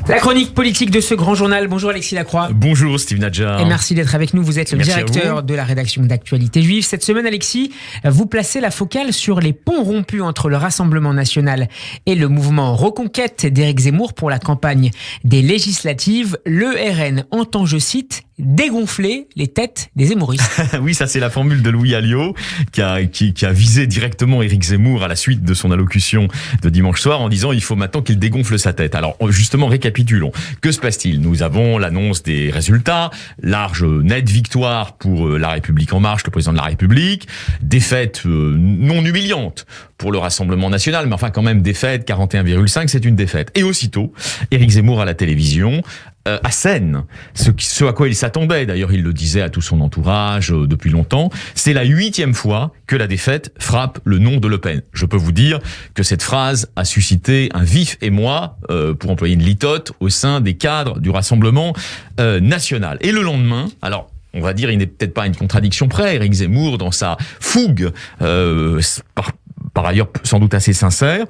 La chronique politique de ce grand journal. Bonjour Alexis Lacroix. Bonjour Steve Nadjar. Et merci d'être avec nous. Vous êtes le directeur de la rédaction d'Actualité Juive. Cette semaine, Alexis, vous placez la focale sur les ponts rompus entre le Rassemblement National et le mouvement Reconquête d'Éric Zemmour pour la campagne des législatives. Le RN entend, je cite, dégonfler les têtes des zémouristes. Oui, ça c'est la formule de Louis Alliot qui a visé directement Éric Zemmour à la suite de son allocution de dimanche soir en disant il faut maintenant qu'il dégonfle sa tête. Alors justement, récapitulons. Que se passe-t-il ? Nous avons l'annonce des résultats, large, nette victoire pour La République En Marche, le président de la République, défaite non humiliante pour le Rassemblement National, mais enfin quand même défaite, 41,5, c'est une défaite. Et aussitôt, Éric Zemmour à la télévision assène ce à quoi il s'attendait. D'ailleurs, il le disait à tout son entourage depuis longtemps. C'est la 8e fois que la défaite frappe le nom de Le Pen. Je peux vous dire que cette phrase a suscité un vif émoi, pour employer une litote, au sein des cadres du Rassemblement National. Et le lendemain, alors, on va dire, il n'est peut-être pas à une contradiction près, Éric Zemmour, dans sa fougue, par ailleurs sans doute assez sincère,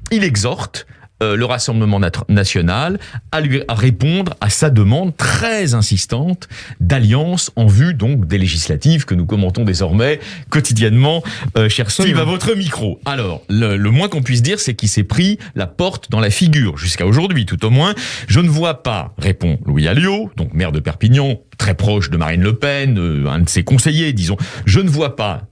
il exhorte le Rassemblement National à répondre à sa demande très insistante d'alliance en vue donc des législatives que nous commentons désormais quotidiennement, cher Steve, à votre micro. Alors, le moins qu'on puisse dire, c'est qu'il s'est pris la porte dans la figure, jusqu'à aujourd'hui tout au moins. Je ne vois pas, répond Louis Alliot, donc maire de Perpignan, très proche de Marine Le Pen, un de ses conseillers, disons, je ne vois pas...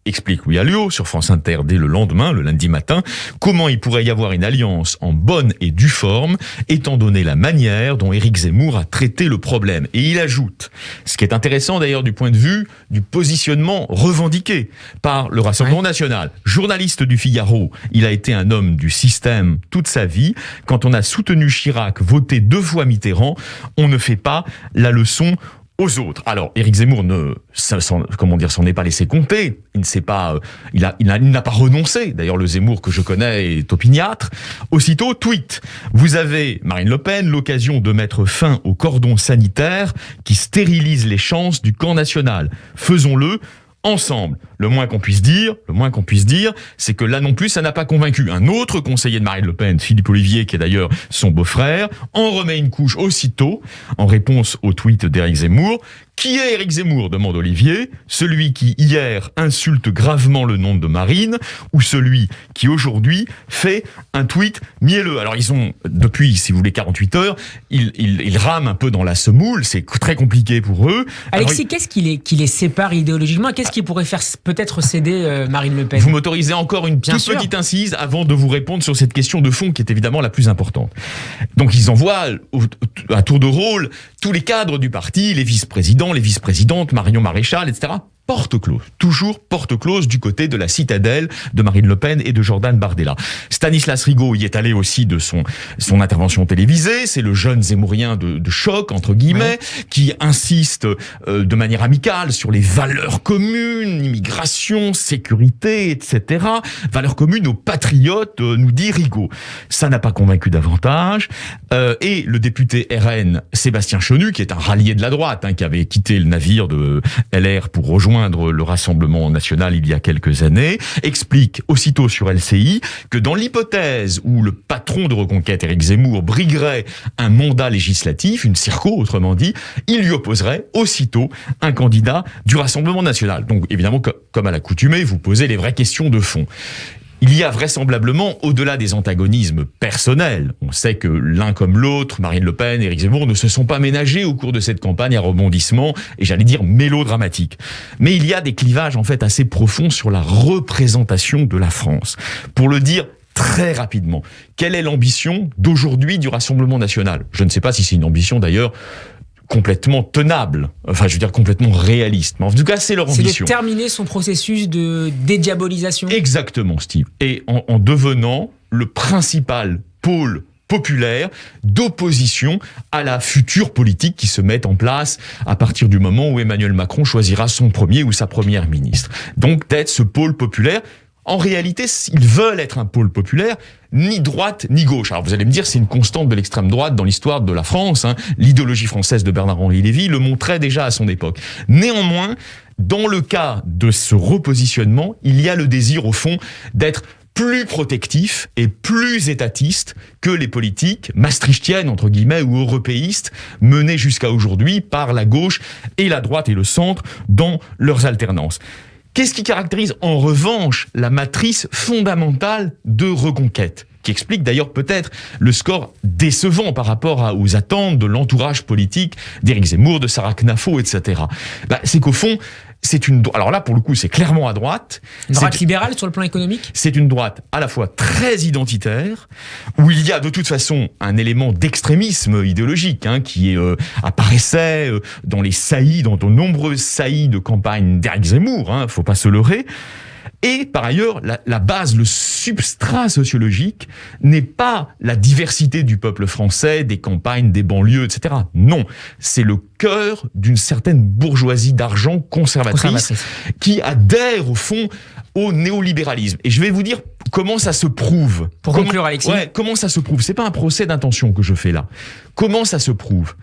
explique Louis Alliot sur France Inter dès le lendemain, le lundi matin, comment il pourrait y avoir une alliance en bonne et due forme, étant donné la manière dont Éric Zemmour a traité le problème. Et il ajoute, ce qui est intéressant d'ailleurs du point de vue du positionnement revendiqué par le Rassemblement National. Journaliste du Figaro, il a été un homme du système toute sa vie. Quand on a soutenu Chirac, voté 2 fois Mitterrand, on ne fait pas la leçon aux autres. Alors, Éric Zemmour s'en est pas laissé compter. Il ne s'est pas, il n'a pas renoncé. D'ailleurs, le Zemmour que je connais est opiniâtre. Aussitôt, tweet. Vous avez, Marine Le Pen, l'occasion de mettre fin au cordon sanitaire qui stérilise les chances du camp national. Faisons-le ensemble. Le moins qu'on puisse dire, c'est que là non plus, ça n'a pas convaincu. Un autre conseiller de Marine Le Pen, Philippe Ollivier, qui est d'ailleurs son beau-frère, en remet une couche aussitôt, en réponse au tweet d'Éric Zemmour. Qui est Éric Zemmour ? Demande Ollivier. Celui qui, hier, insulte gravement le nom de Marine, ou celui qui, aujourd'hui, fait un tweet mielleux. Alors, ils ont, depuis, si vous voulez, 48 heures, ils rament un peu dans la semoule, c'est très compliqué pour eux. Alexis, qu'est-ce qui les sépare idéologiquement ? Qu'est-ce qui pourrait faire peut-être céder Marine Le Pen ? Vous m'autorisez encore une petite incise avant de vous répondre sur cette question de fond qui est évidemment la plus importante. Donc, ils envoient à tour de rôle tous les cadres du parti, les vice-présidents, les vice-présidentes, Marion Maréchal, etc., porte close. Toujours porte close du côté de la citadelle de Marine Le Pen et de Jordan Bardella. Stanislas Rigaud y est allé aussi de son intervention télévisée. C'est le jeune zémourien de choc, entre guillemets, qui insiste de manière amicale sur les valeurs communes, immigration, sécurité, etc. Valeurs communes aux patriotes, nous dit Rigaud. Ça n'a pas convaincu davantage. Et le député RN, Sébastien Chenu, qui est un rallié de la droite, qui avait quitté le navire de LR pour rejoindre le Rassemblement National il y a quelques années, explique aussitôt sur LCI que dans l'hypothèse où le patron de Reconquête, Éric Zemmour, briguerait un mandat législatif, une circo autrement dit, il lui opposerait aussitôt un candidat du Rassemblement National. Donc évidemment, comme à l'accoutumée, vous posez les vraies questions de fond. Il y a vraisemblablement, au-delà des antagonismes personnels, on sait que l'un comme l'autre, Marine Le Pen et Éric Zemmour, ne se sont pas ménagés au cours de cette campagne à rebondissement, et j'allais dire mélodramatique. Mais il y a des clivages en fait assez profonds sur la représentation de la France. Pour le dire très rapidement, quelle est l'ambition d'aujourd'hui du Rassemblement National ? Je ne sais pas si c'est une ambition d'ailleurs complètement tenable, enfin je veux dire complètement réaliste. Mais en tout cas, c'est leur ambition. C'est de terminer son processus de dédiabolisation. Exactement, Steve. Et en devenant le principal pôle populaire d'opposition à la future politique qui se met en place à partir du moment où Emmanuel Macron choisira son premier ou sa première ministre. Donc d'être ce pôle populaire. En réalité, ils veulent être un pôle populaire, ni droite ni gauche. Alors vous allez me dire, c'est une constante de l'extrême droite dans l'histoire de la France. L'idéologie française de Bernard-Henri Lévy le montrait déjà à son époque. Néanmoins, dans le cas de ce repositionnement, il y a le désir, au fond, d'être plus protectif et plus étatiste que les politiques maastrichtiennes, entre guillemets, ou européistes, menées jusqu'à aujourd'hui par la gauche et la droite et le centre dans leurs alternances. Qu'est-ce qui caractérise en revanche la matrice fondamentale de Reconquête, qui explique d'ailleurs peut-être le score décevant par rapport aux attentes de l'entourage politique d'Éric Zemmour, de Sarah Knafo, etc. C'est qu'au fond, alors là, pour le coup, c'est clairement à droite. Une droite libérale sur le plan économique ? C'est une droite à la fois très identitaire, où il y a de toute façon un élément d'extrémisme idéologique qui apparaissait dans de nombreuses saillies de campagne d'Éric Zemmour, faut pas se leurrer. Et par ailleurs, la base, le substrat sociologique n'est pas la diversité du peuple français, des campagnes, des banlieues, etc. Non, c'est le cœur d'une certaine bourgeoisie d'argent conservatrice qui adhère au fond au néolibéralisme. Et je vais vous dire comment ça se prouve. Pour conclure, Alexis. Comment ça se prouve ? C'est pas un procès d'intention que je fais là. Comment ça se prouve ?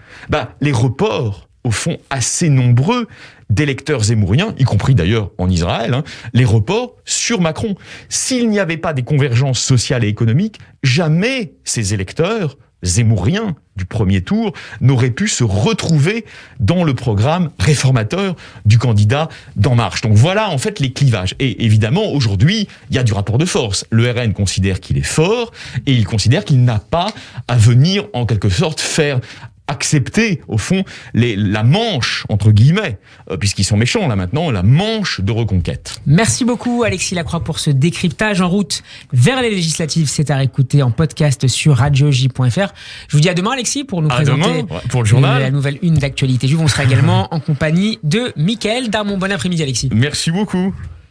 Les reports, au fond, assez nombreux d'électeurs zémouriens, y compris d'ailleurs en Israël, les reports sur Macron. S'il n'y avait pas des convergences sociales et économiques, jamais ces électeurs zémouriens du premier tour n'auraient pu se retrouver dans le programme réformateur du candidat d'En Marche. Donc voilà en fait les clivages. Et évidemment, aujourd'hui, il y a du rapport de force. Le RN considère qu'il est fort et il considère qu'il n'a pas à venir en quelque sorte faire accepter, au fond, la manche, entre guillemets, puisqu'ils sont méchants là maintenant, la manche de Reconquête. Merci beaucoup Alexis Lacroix pour ce décryptage en route vers les législatives. C'est à réécouter en podcast sur radioj.fr. Je vous dis à demain Alexis pour nous présenter pour le journal. La nouvelle une d'Actualité Juive. On sera également en compagnie de Mickaël Darmon. Bon après-midi Alexis. Merci beaucoup.